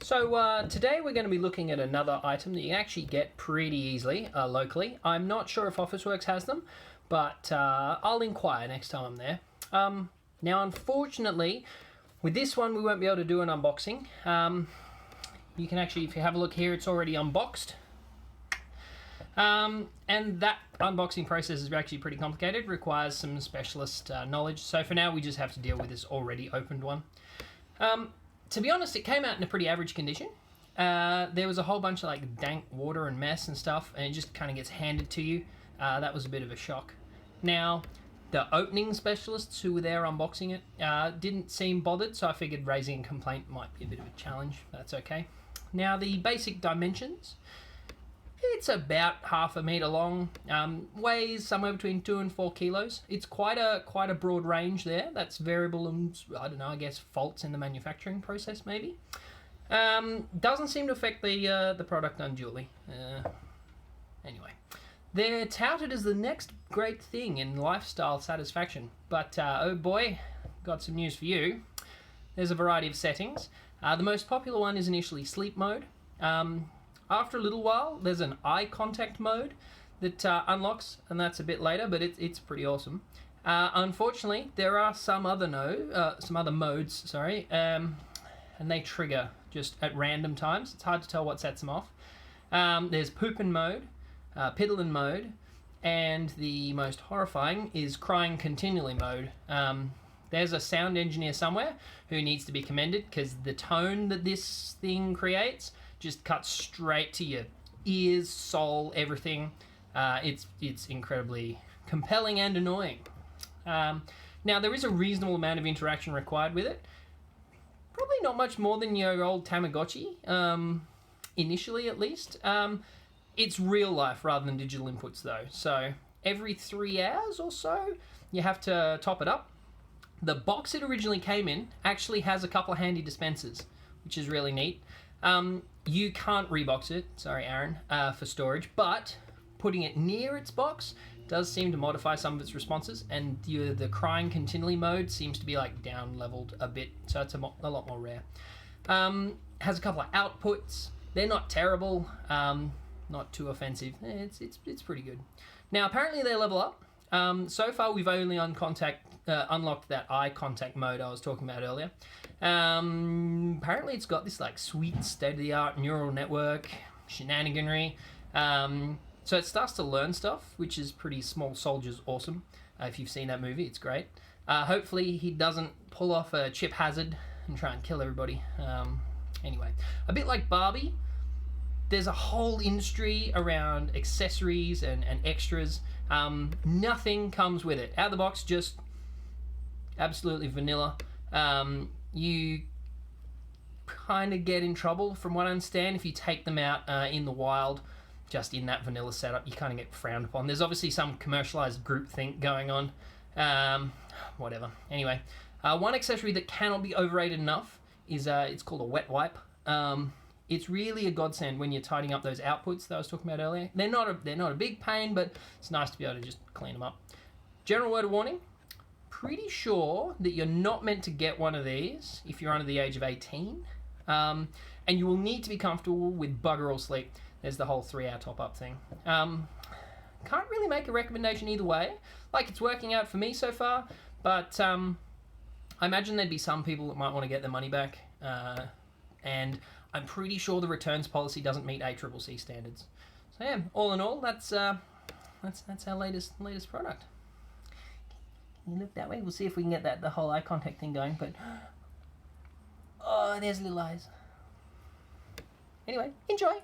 So today we're going to be looking at another item that you actually get pretty easily locally. I'm not sure if Officeworks has them, but I'll inquire next time I'm there. Now, unfortunately, with this one we won't be able to do an unboxing. You can actually, if you have a look here, it's already unboxed. And that unboxing process is actually pretty complicated, requires some specialist knowledge. So for now we just have to deal with this already opened one. To be honest, it came out in a pretty average condition. There was a whole bunch of like dank water and mess and stuff, and it just kind of gets handed to you. That was a bit of a shock. Now, the opening specialists who were there unboxing it didn't seem bothered, so I figured raising a complaint might be a bit of a challenge. That's okay. Now, the basic dimensions. It's about half a metre long, weighs somewhere between 2 and 4 kilos. It's quite a broad range there. That's variable and, I don't know, I guess faults in the manufacturing process maybe. Doesn't seem to affect the product unduly. Anyway, they're touted as the next great thing in lifestyle satisfaction. But, oh boy, got some news for you. There's a variety of settings. The most popular one is initially sleep mode. After a little while, there's an eye contact mode that unlocks, and that's a bit later, but it's pretty awesome. Unfortunately, there are some other modes, and they trigger just at random times. It's hard to tell what sets them off. There's poopin' mode, piddlin' mode, and the most horrifying is crying continually mode. There's a sound engineer somewhere who needs to be commended, because the tone that this thing creates just cuts straight to your ears, soul, everything. It's incredibly compelling and annoying. Now, there is a reasonable amount of interaction required with it. Probably not much more than your old Tamagotchi, initially at least. It's real life rather than digital inputs though. So every 3 hours or so, you have to top it up. The box it originally came in actually has a couple of handy dispensers, which is really neat. You can't rebox it, sorry Aaron, for storage, but putting it near its box does seem to modify some of its responses, and the crying continually mode seems to be like down leveled a bit, so it's a lot more rare. Has a couple of outputs. They're not terrible, not too offensive. It's pretty good. Now apparently they level up. So far we've only unlocked that eye contact mode I was talking about earlier. Apparently it's got this like sweet state-of-the-art neural network shenaniganry. So it starts to learn stuff, which is pretty Small Soldiers awesome. If you've seen that movie, it's great. Hopefully he doesn't pull off a chip hazard and try and kill everybody. Anyway, a bit like Barbie, there's a whole industry around accessories and extras. Nothing comes with it. Out of the box, just absolutely vanilla. You kind of get in trouble, from what I understand, if you take them out in the wild, just in that vanilla setup. You kind of get frowned upon. There's obviously some commercialized groupthink going on. Whatever. Anyway, one accessory that cannot be overrated enough is it's called a wet wipe. It's really a godsend when you're tidying up those outputs that I was talking about earlier. They're not a big pain, but it's nice to be able to just clean them up. General word of warning. Pretty sure that you're not meant to get one of these if you're under the age of 18, and you will need to be comfortable with bugger all sleep. There's the whole 3-hour top-up thing. Can't really make a recommendation either way. Like, it's working out for me so far, but I imagine there'd be some people that might want to get their money back, and I'm pretty sure the returns policy doesn't meet ACCC standards. So yeah, all in all, that's our latest product. You look that way. We'll see if we can get the whole eye contact thing going. But oh, there's little eyes. Anyway, enjoy.